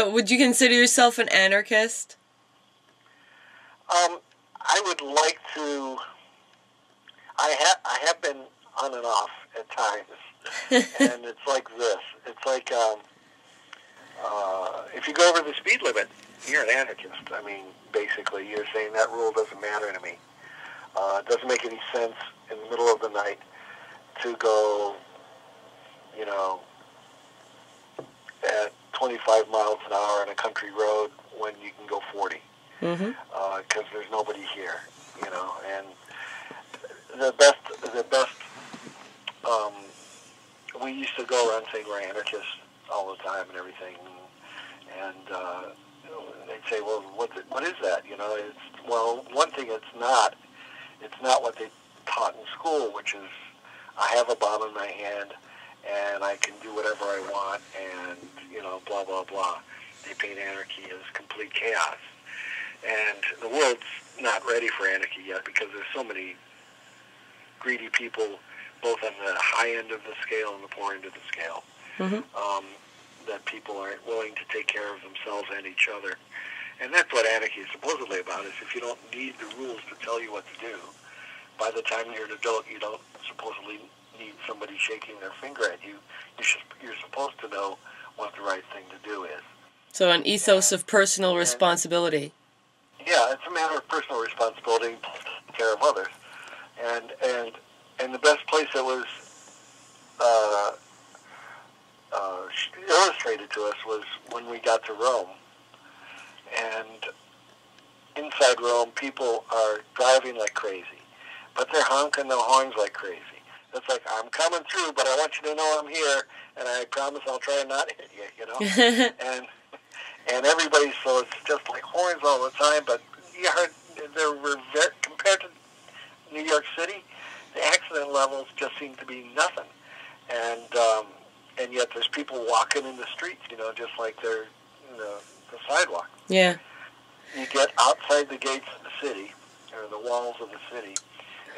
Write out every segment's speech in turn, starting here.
So would you consider yourself an anarchist? I would like to. I have been on and off at times, and it's like this. It's like if you go over the speed limit, you're an anarchist. I mean, basically, you're saying that rule doesn't matter to me. It doesn't make any sense in the middle of the night to go, you know, at 25 miles an hour on a country road when you can go 40. Because there's nobody here, you know. And the best. We used to go around saying we're anarchists all the time and everything, and they'd say, "Well, what is that?" You know, one thing it's not what they taught in school, which is I have a bomb in my hand and I can do whatever I want, and you know, blah blah blah. They paint anarchy as complete chaos. And the world's not ready for anarchy yet because there's so many greedy people, both on the high end of the scale and the poor end of the scale, that people aren't willing to take care of themselves and each other. And that's what anarchy is supposedly about, is if you don't need the rules to tell you what to do, by the time you're an adult, you don't supposedly need somebody shaking their finger at you. You're supposed to know what the right thing to do is. So an ethos of personal responsibility. Yeah, it's a matter of personal responsibility to take care of others. And the best place that was illustrated to us was when we got to Rome. And inside Rome, people are driving like crazy, but they're honking their horns like crazy. It's like, I'm coming through, but I want you to know I'm here, and I promise I'll try and not hit you, you know? And everybody, so it's just like horns all the time, but you heard, compared to New York City, the accident levels just seem to be nothing. And yet there's people walking in the streets, you know, just like they're, you know, the sidewalk. Yeah. You get outside the gates of the city, or the walls of the city,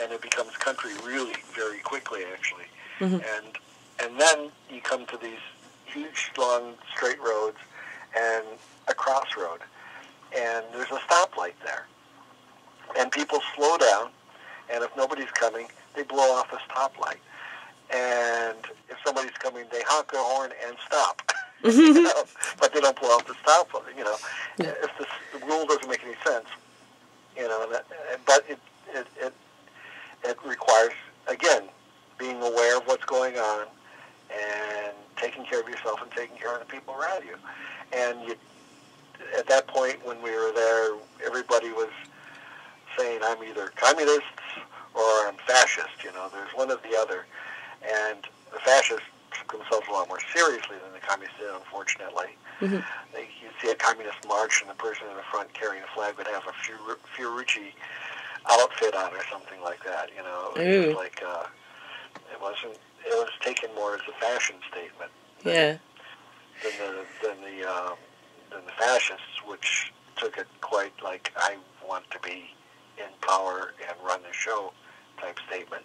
and it becomes country really very quickly, actually. And then you come to these huge, long, straight roads and a crossroad, and there's a stoplight there. And people slow down, and if nobody's coming, they blow off the stoplight. And if somebody's coming, they honk their horn and stop. You know? But they don't blow off the stoplight, you know. Yeah. If the rule doesn't make any sense, you know, but it requires, again, being aware of what's going on and taking care of yourself and taking care of the people around you. And at that point when we were there, everybody was saying, I'm either communist or I'm fascist, you know, there's one or the other. And the fascists took themselves a lot more seriously than the communists did, unfortunately. You'd see a communist march and the person in the front carrying a flag would have a Fiorucci outfit on or something like that, you know. It was like, it was taken more as a fashion statement. Yeah. Than the fascists, which took it quite like, I want to be in power and run the show type statement.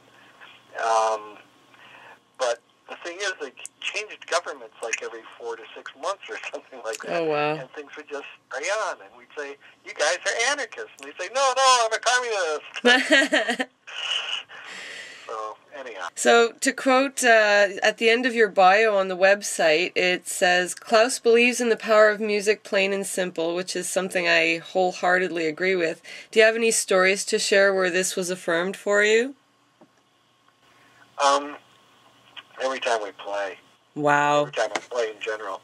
But the thing is, they changed governments like every 4 to 6 months or something like that. Oh, wow. And things would just stay on. And we'd say, you guys are anarchists. And they'd say, no, I'm a communist. So, anyhow. So, to quote at the end of your bio on the website, it says, Klaus believes in the power of music, plain and simple, which is something I wholeheartedly agree with. Do you have any stories to share where this was affirmed for you? Every time we play. Wow. Every time I play in general.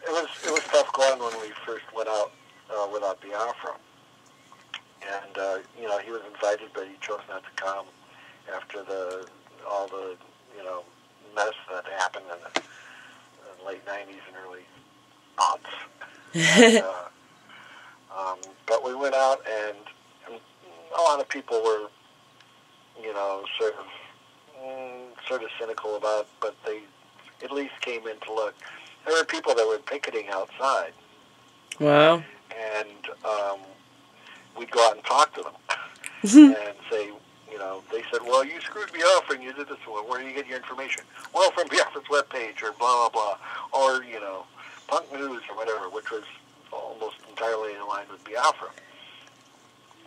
It was tough going when we first went out without Biafra. And, you know, he was invited, but he chose not to come after all the, you know, mess that happened in the late 90s and early aughts. But we went out, and a lot of people were, you know, sort of cynical about, but they at least came in to look. There were people that were picketing outside. Wow. And we'd go out and talk to them and say, they said, well, you screwed Biafra and you did this. Well, where do you get your information? Well, from Biafra's webpage or blah, blah, blah. Or, Punk News or whatever, which was almost entirely in line with Biafra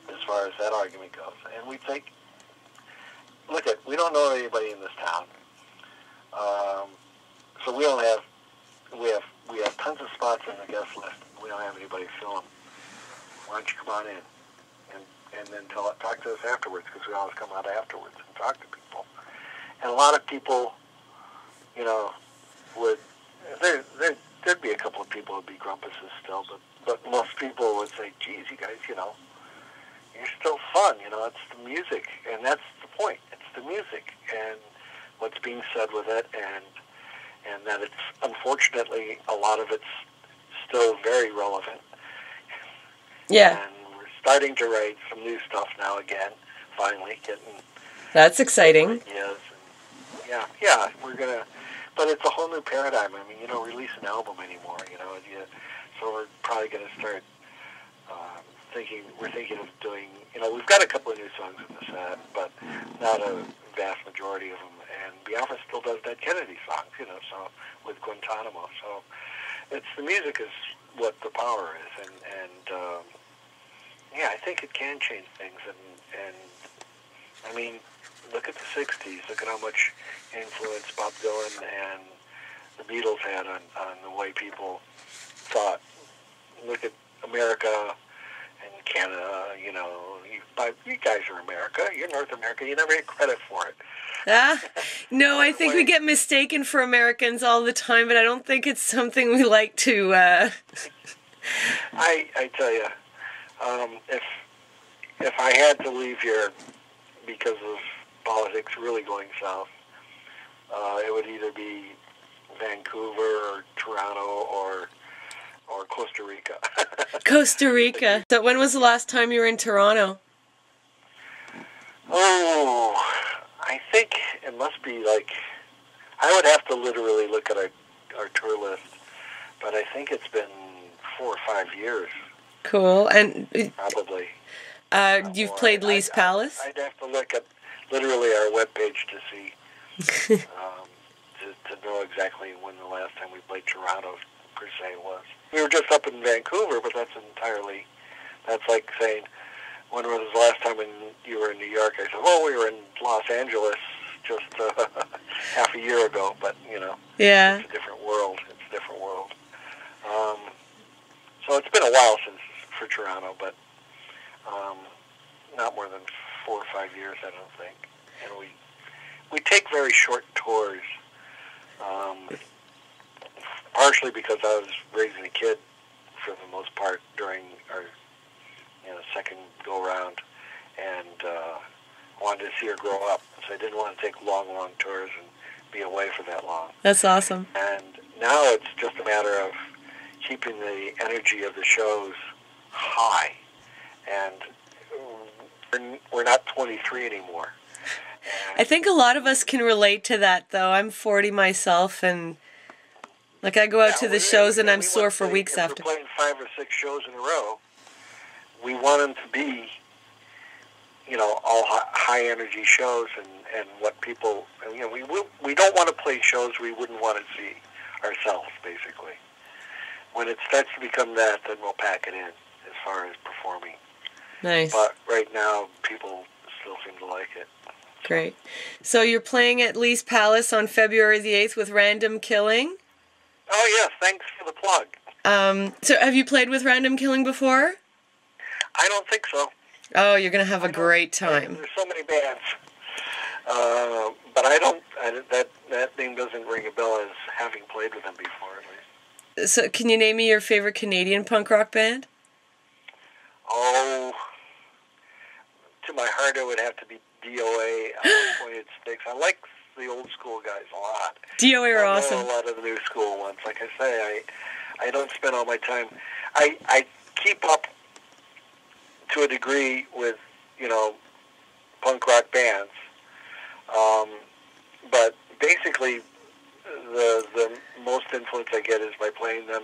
as far as that argument goes. And we think, we don't know anybody in this town. So we have tons of spots on the guest list. We don't have anybody fill them. Why don't you come on in? And then talk to us afterwards, because we always come out afterwards and talk to people. And a lot of people, there'd be a couple of people who'd be grumpuses still, but most people would say, geez, you guys, you're still fun, it's the music, and that's the point. It's the music and what's being said with it, and that it's, unfortunately, a lot of it's still very relevant. Yeah. And we're starting to write some new stuff now again, finally, getting... That's exciting. Yes. Yeah, we're going to... But it's a whole new paradigm. I mean, you don't release an album anymore, so we're probably going to start we're thinking of doing, we've got a couple of new songs in the set, but not a vast majority of them. And Biafra still does Dead Kennedy songs, so with Guantanamo. So it's the music is what the power is, and I think it can change things. And I mean, look at the '60s. Look at how much influence Bob Dylan and the Beatles had on the way people thought. Look at America and Canada. You guys are America. You're North America. You never get credit for it. No, I think we get mistaken for Americans all the time, but I don't think it's something we like to... I tell you, if I had to leave here because of politics really going south, it would either be Vancouver or Toronto or Costa Rica. Costa Rica. So when was the last time you were in Toronto? Oh, I think it must be I would have to literally look at our tour list, but I think it's been 4 or 5 years. Cool. And probably. You've played Lee's Palace? I'd have to look at literally our webpage to see, to know exactly when the last time we played Toronto per se was. We were just up in Vancouver, but that's like saying, when was the last time when you were in New York? I said, well, we were in Los Angeles just half a year ago, but, Yeah. It's a different world. So it's been a while for Toronto, but not more than 4 or 5 years, I don't think. And we take very short tours, partially because I was raising a kid for the most part during our second go-round, and wanted to see her grow up. So I didn't want to take long tours and be away for that long. That's awesome. And now it's just a matter of keeping the energy of the shows high. And we're not 23 anymore. And I think a lot of us can relate to that, though. I'm 40 myself, and I go out to the shows and I'm sore for weeks after. If we're playing 5 or 6 shows in a row, we want them to be, all high energy shows, and what people, we don't want to play shows we wouldn't want to see ourselves, basically. When it starts to become that, then we'll pack it in as far as performing. Nice. But right now, people still seem to like it. Great. So you're playing at Lee's Palace on February the 8th with Random Killing? Oh, yes. Thanks for the plug. So have you played with Random Killing before? I don't think so. Oh, you're going to have a great time. There's so many bands. But that name doesn't ring a bell as having played with them before, at least. So can you name me your favorite Canadian punk rock band? Oh, to my heart, it would have to be DOA, Pointed Sticks. I like the old school guys a lot. DOA are awesome. I know a lot of the new school ones. Like I say, I don't spend all my time. I keep up to a degree with, punk rock bands. But basically, the most influence I get is by playing them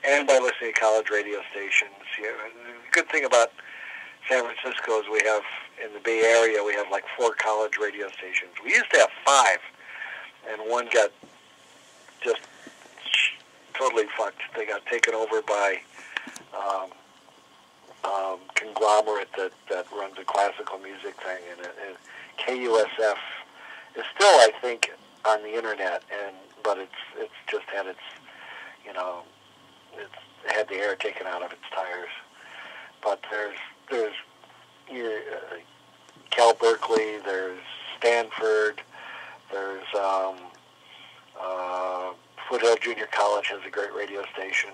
and by listening to college radio stations. The good thing about San Francisco, as we have in the Bay Area, we have like 4 college radio stations. We used to have 5, and one got just totally fucked. They got taken over by conglomerate that runs a classical music thing, and KUSF is still, I think, on the internet, but it's just had its had the air taken out of its tires. But there's Cal Berkeley, there's Stanford, there's Foothill Junior College has a great radio station.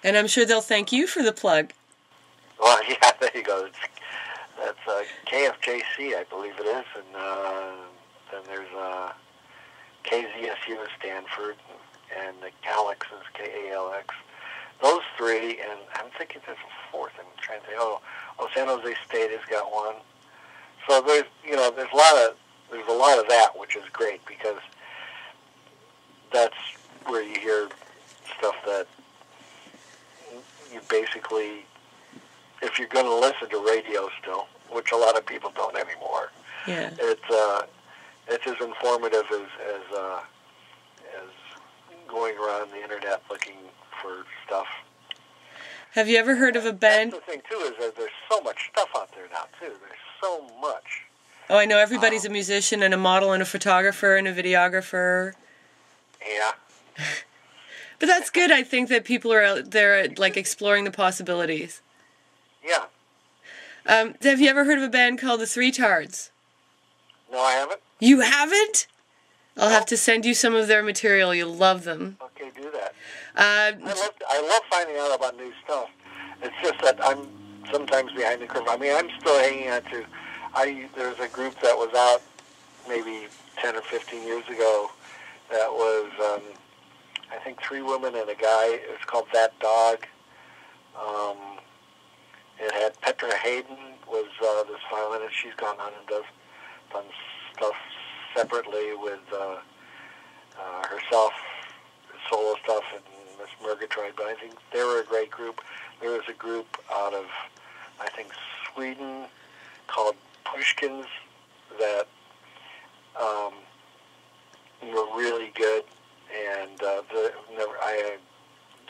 And I'm sure they'll thank you for the plug. Well, yeah, there you go. That's KFJC, I believe it is, and then there's KZSU is Stanford, and the Calix is KALX. Those 3, and I'm thinking there's a 4th. I'm trying to think. Oh, San Jose State has got one. So there's a lot of that, which is great because that's where you hear stuff that you basically, if you're going to listen to radio still, which a lot of people don't anymore, yeah, it's as informative as going around the internet looking for stuff. Have you ever heard of a band? That's the thing too, is that there's so much stuff out there now too. There's so much. Oh, I know everybody's a musician and a model and a photographer and a videographer. Yeah. But that's good. I think that people are out there like exploring the possibilities. Yeah. Have you ever heard of a band called the Three Tards? No, I haven't. You haven't? I'll have to send you some of their material. You'll love them. Okay, do that. I love finding out about new stuff. It's just that I'm sometimes behind the curve. I mean, I'm still hanging on to. There's a group that was out maybe 10 or 15 years ago that was, I think, 3 women and a guy. It was called That Dog. It had Petra Hayden was this violinist. She's gone on and done stuff separately with herself, solo stuff, and Miss Murgatroyd. But I think they were a great group. There was a group out of, I think, Sweden called Pushkins that were really good, and I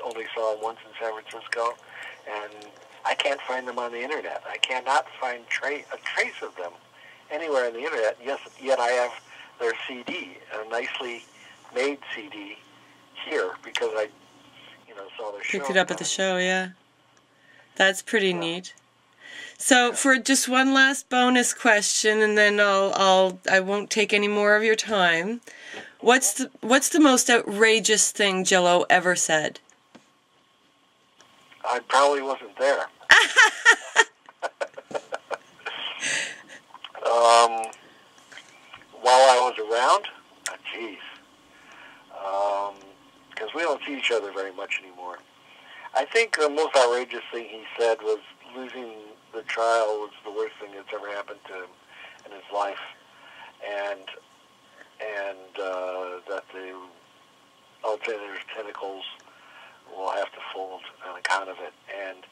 only saw them once in San Francisco, and I can't find them on the internet. I cannot find a trace of them anywhere on the internet. Yes, yet I have their CD, a nicely made CD here because I, saw their show. Picked it up at the show, yeah. That's pretty neat. So for just one last bonus question, and then I won't take any more of your time. What's the most outrageous thing Jell-O ever said? I probably wasn't there. While I was around, because we don't see each other very much anymore. I think the most outrageous thing he said was losing the trial was the worst thing that's ever happened to him in his life, and that the alternative tentacles will have to fold on account of it. And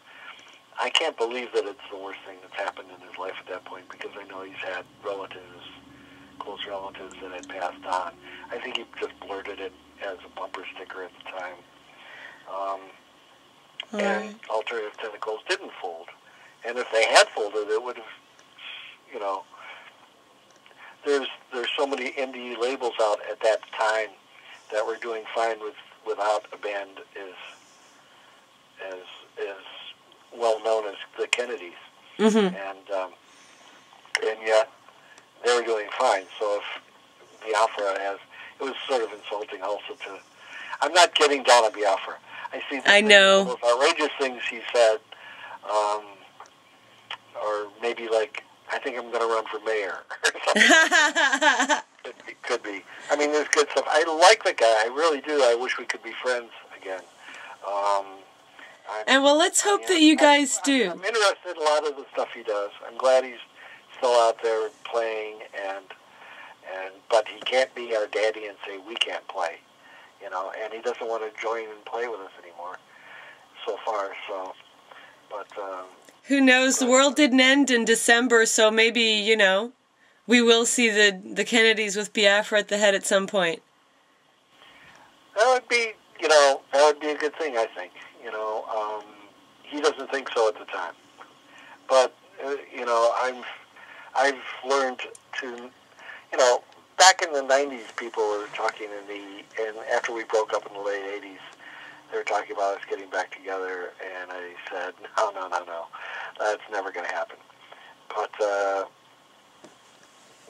I can't believe that it's the worst thing that's happened in his life at that point, because I know he's had relatives, close relatives that had passed on. I think he just blurted it as a bumper sticker at the time. And alternative tentacles didn't fold. And if they had folded, it would have, there's so many indie labels out at that time that were doing fine without a band as well known as the Kennedys. Mm-hmm. And yet they were doing fine. So if Biafra it was sort of insulting also to. I'm not getting down on Biafra. I know. The most outrageous things he said, or maybe like, I think I'm going to run for mayor or something. It could be. I mean, there's good stuff. I like the guy. I really do. I wish we could be friends again. Let's hope that you guys do. I'm interested in a lot of the stuff he does. I'm glad he's still out there playing, but he can't be our daddy and say we can't play, and he doesn't want to join and play with us anymore so far. So, but Who knows? The world didn't end in December, so maybe, you know, we will see the Kennedys with Biafra at the head at some point. That would be, you know, that would be a good thing, I think. You know, he doesn't think so at the time. But, you know, I've learned to, you know, back in the 90s, people were talking and after we broke up in the late 80s, they were talking about us getting back together, and I said, no, that's never going to happen. But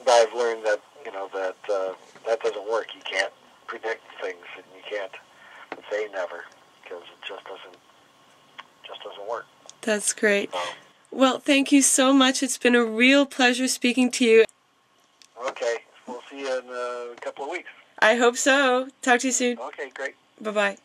I've learned that, you know, that doesn't work. You can't predict things, and you can't say never, because it just doesn't work. That's great. Well, thank you so much. It's been a real pleasure speaking to you. Okay. We'll see you in a couple of weeks. I hope so. Talk to you soon. Okay, great. Bye-bye.